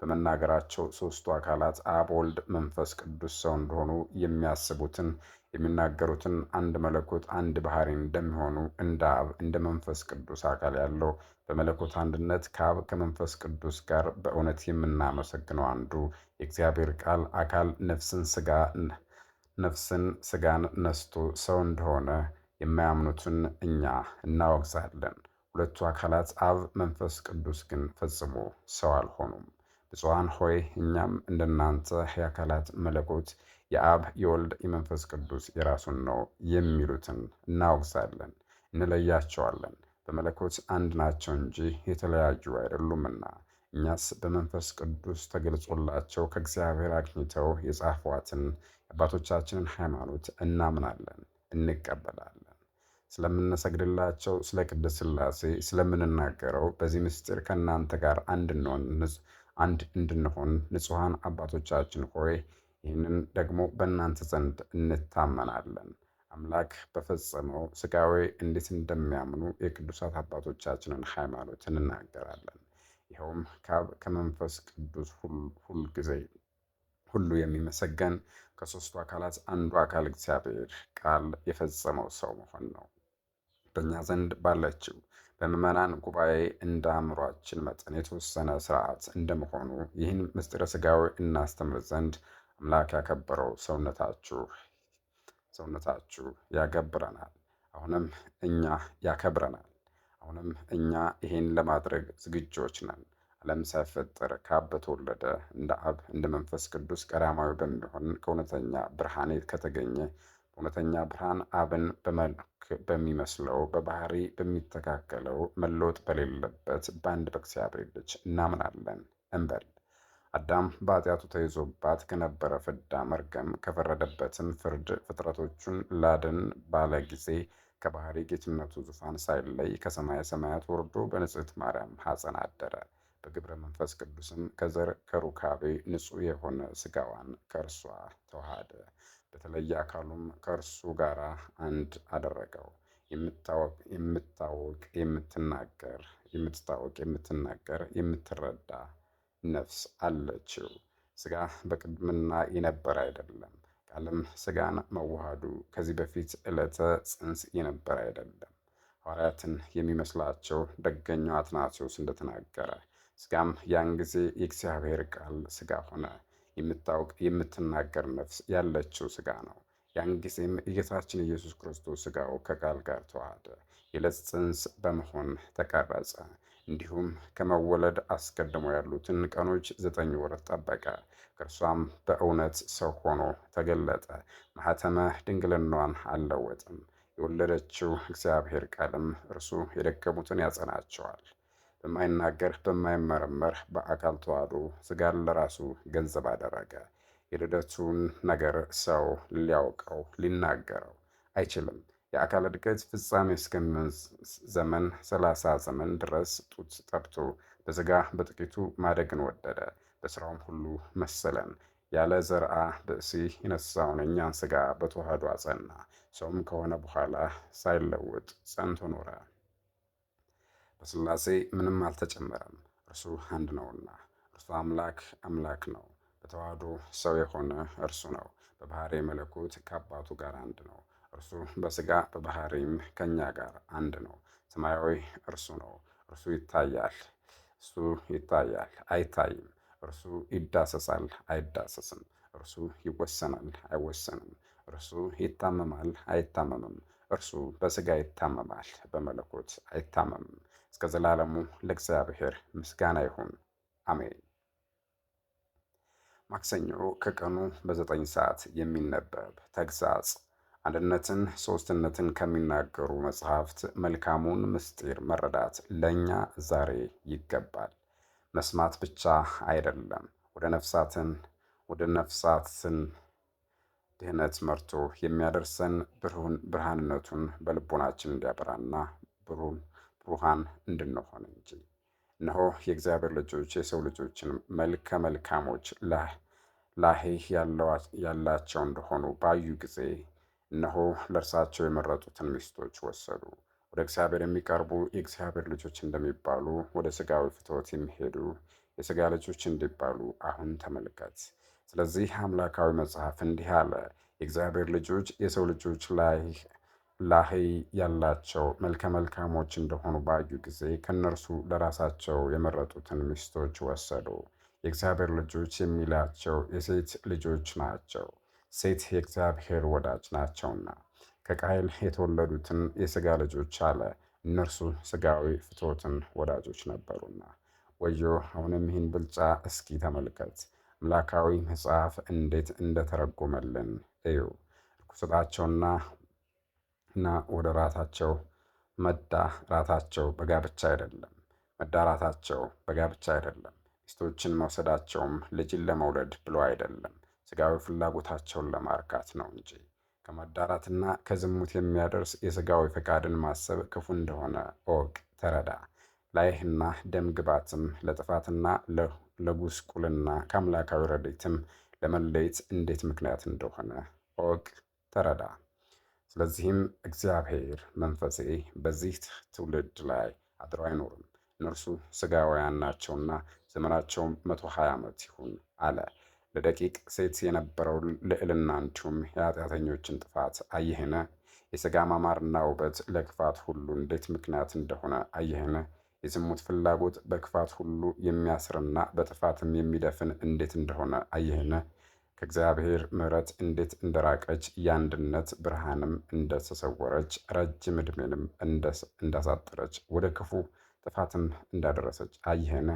S1: በመናገራቸው ሦስቱ አካላት አብ፣ ወልድ፣ መንፈስ ቅዱስ ሰው እንደሆኑ የሚያስቡትን የሚናገሩትን አንድ መለኮት አንድ ባህሪ እንደሚሆኑ እንደ አብ እንደ መንፈስ ቅዱስ አካል ያለው በመለኮት አንድነት ከአብ ከመንፈስ ቅዱስ ጋር በእውነት የምናመሰግነው አንዱ የእግዚአብሔር ቃል አካል ነፍስን ሥጋን ነስቶ ሰው እንደሆነ የማያምኑትን እኛ እናወግዛለን። ሁለቱ አካላት አብ፣ መንፈስ ቅዱስ ግን ፈጽሞ ሰው አልሆኑም። ብፁዓን ሆይ እኛም እንደናንተ የአካላት መለኮት የአብ የወልድ የመንፈስ ቅዱስ የራሱን ነው የሚሉትን እናወግዛለን፣ እንለያቸዋለን። በመለኮት አንድ ናቸው እንጂ የተለያዩ አይደሉምና። እኛስ በመንፈስ ቅዱስ ተገልጾላቸው ከእግዚአብሔር አግኝተው የጻፏትን የአባቶቻችንን ሃይማኖት እናምናለን፣ እንቀበላለን። ስለምንሰግድላቸው ስለ ቅድስት ሥላሴ ስለምንናገረው በዚህ ምስጢር ከእናንተ ጋር አንድ እንድንሆን ንጹሐን አባቶቻችን ሆይ ይህንን ደግሞ በእናንተ ዘንድ እንታመናለን። አምላክ በፈጸመው ሥጋዌ እንዴት እንደሚያምኑ የቅዱሳት አባቶቻችንን ሃይማኖት እንናገራለን። ይኸውም ከአብ ከመንፈስ ቅዱስ ሁልጊዜ ሁሉ የሚመሰገን ከሦስቱ አካላት አንዱ አካል እግዚአብሔር ቃል የፈጸመው ሰው መሆን ነው። በእኛ ዘንድ ባለችው በምዕመናን ጉባኤ እንደ አእምሯችን መጠን የተወሰነ ሥርዓት እንደመሆኑ ይህን ምስጢረ ሥጋዌ እናስተምር ዘንድ አምላክ ያከበረው ሰውነታችሁ ያገብረናል። አሁንም እኛ ይህን ለማድረግ ዝግጆች ነን። ዓለም ሳይፈጠር ከአብ በተወለደ እንደ አብ እንደ መንፈስ ቅዱስ ቀዳማዊ በሚሆን ከእውነተኛ ብርሃን ከተገኘ በእውነተኛ ብርሃን አብን በመልክ በሚመስለው በባህሪ በሚተካከለው መለወጥ በሌለበት በአንድ በእግዚአብሔር ልጅ እናምናለን እንበል። አዳም በኃጢአቱ ተይዞባት ከነበረ ፍዳ መርገም ከፈረደበትም ፍርድ ፍጥረቶቹን ላድን ባለ ጊዜ ከባህሪ ጌትነቱ ዙፋን ሳይለይ ከሰማየ ሰማያት ወርዶ በንጽሕት ማርያም ሐፀን አደረ። በግብረ መንፈስ ቅዱስም ከዘር ከሩካቤ ንጹሕ የሆነ ሥጋዋን ከእርሷ ተዋሃደ። በተለየ አካሉም ከእርሱ ጋር አንድ አደረገው። የምታወቅ የምትናገር የምትረዳ ነፍስ አለችው። ሥጋ በቅድምና የነበረ አይደለም። ቃልም ሥጋን መዋሃዱ ከዚህ በፊት ዕለተ ጽንስ የነበረ አይደለም። ሐዋርያትን የሚመስላቸው ደገኛው አትናቴዎስ እንደተናገረ ሥጋም ያን ጊዜ የእግዚአብሔር ቃል ሥጋ ሆነ። የምትናገር ነፍስ ያለችው ሥጋ ነው። ያን ጊዜም የጌታችን ኢየሱስ ክርስቶስ ሥጋው ከቃል ጋር ተዋሃደ፣ የዕለት ጽንስ በመሆን ተቀረጸ። እንዲሁም ከመወለድ አስቀድሞ ያሉትን ቀኖች 9 ወር ጠበቀ። ከእርሷም በእውነት ሰው ሆኖ ተገለጠ። ማኅተመ ድንግልናዋን አልለወጥም። የወለደችው እግዚአብሔር ቃልም እርሱ የደከሙትን ያጸናቸዋል። በማይናገር በማይመረመር በአካል ተዋህዶ ሥጋን ለራሱ ገንዘብ አደረገ። የልደቱን ነገር ሰው ሊያውቀው ሊናገረው አይችልም። የአካል እድገት ፍጻሜ እስከሚሆን ዘመን 30 ዘመን ድረስ ጡት ጠብቶ በሥጋ በጥቂቱ ማደግን ወደደ። በሥራውም ሁሉ መሰለን። ያለ ዘርአ ብእሲ የነሳውን እኛን ሥጋ በተዋህዶ አጸና። ሰውም ከሆነ በኋላ ሳይለወጥ ጸንቶ ኖረ። በሥላሴ ምንም አልተጨመረም፣ እርሱ አንድ ነውና። እርሱ አምላክ አምላክ ነው። በተዋህዶ ሰው የሆነ እርሱ ነው። በባሕርይ መለኮት ከአባቱ ጋር አንድ ነው። እርሱ በሥጋ በባሕርይም ከእኛ ጋር አንድ ነው። ሰማያዊ እርሱ ነው። እርሱ ይታያል አይታይም። እርሱ ይዳሰሳል አይዳሰስም። እርሱ ይወሰናል አይወሰንም። እርሱ ይታመማል አይታመምም። እርሱ በሥጋ ይታመማል፣ በመለኮት አይታመምም። እስከ ዘላለሙ ለእግዚአብሔር ምስጋና ይሁን፣ አሜን። ማክሰኞ ከቀኑ በ9 ሰዓት የሚነበብ ተግሣጽ። አንድነትን ሦስትነትን ከሚናገሩ መጽሐፍት መልካሙን ምስጢር መረዳት ለእኛ ዛሬ ይገባል። መስማት ብቻ አይደለም፣ ወደ ነፍሳትን ድህነት መርቶ የሚያደርሰን ብርሃንነቱን በልቦናችን እንዲያበራና ብሩሃን እንድንሆን እንጂ። እነሆ የእግዚአብሔር ልጆች የሰው ልጆችን መልከ መልካሞች ላሄህ ያላቸው እንደሆኑ ባዩ ጊዜ እነሆ ለእርሳቸው የመረጡትን ሚስቶች ወሰዱ። ወደ እግዚአብሔር የሚቀርቡ የእግዚአብሔር ልጆች እንደሚባሉ ወደ ሥጋዊ ፍትወት የሚሄዱ የሥጋ ልጆች እንዲባሉ አሁን ተመልከት። ስለዚህ አምላካዊ መጽሐፍ እንዲህ አለ፣ የእግዚአብሔር ልጆች የሰው ልጆች ላሄይ ያላቸው መልከ መልካሞች እንደሆኑ ባዩ ጊዜ ከእነርሱ ለራሳቸው የመረጡትን ሚስቶች ወሰዱ። የእግዚአብሔር ልጆች የሚላቸው የሴት ልጆች ናቸው፣ ሴት የእግዚአብሔር ወዳጅ ናቸውና። ከቃየል የተወለዱትን የሥጋ ልጆች አለ፣ እነርሱ ሥጋዊ ፍትወትን ወዳጆች ነበሩና። ወዮ! አሁንም ይህን ብልጫ እስኪ ተመልከት። አምላካዊ መጽሐፍ እንዴት እንደተረጎመልን እዩ። ርኩሰታቸውና ወደ ራታቸው መዳራታቸው በጋብቻ አይደለም፣ ሚስቶችን መውሰዳቸውም ልጅን ለመውለድ ብሎ አይደለም፣ ሥጋዊ ፍላጎታቸውን ለማርካት ነው እንጂ። ከማዳራትና ከዝሙት የሚያደርስ የሥጋዊ ፈቃድን ማሰብ ክፉ እንደሆነ እወቅ፣ ተረዳ። ላይህና ደም ግባትም ለጥፋትና ለጉስቁልና ከአምላካዊ ረድኤትም ለመለየት እንዴት ምክንያት እንደሆነ እወቅ፣ ተረዳ። ስለዚህም እግዚአብሔር መንፈሴ በዚህ ትውልድ ላይ አድሮ አይኖርም፣ እነርሱ ሥጋውያን ናቸውና ዘመናቸውም 120 ዓመት ይሁን አለ። ለደቂቅ ሴት የነበረው ልዕልና እንዲሁም የኃጢአተኞችን ጥፋት አየህን? የሥጋ ማማርና ውበት ለክፋት ሁሉ እንዴት ምክንያት እንደሆነ አየህን? የዝሙት ፍላጎት በክፋት ሁሉ የሚያስርና በጥፋትም የሚደፍን እንዴት እንደሆነ አየህን? ከእግዚአብሔር ምሕረት እንዴት እንደራቀች የአንድነት ብርሃንም እንደተሰወረች ረጅም ዕድሜንም እንዳሳጠረች ወደ ክፉ ጥፋትም እንዳደረሰች አየህን?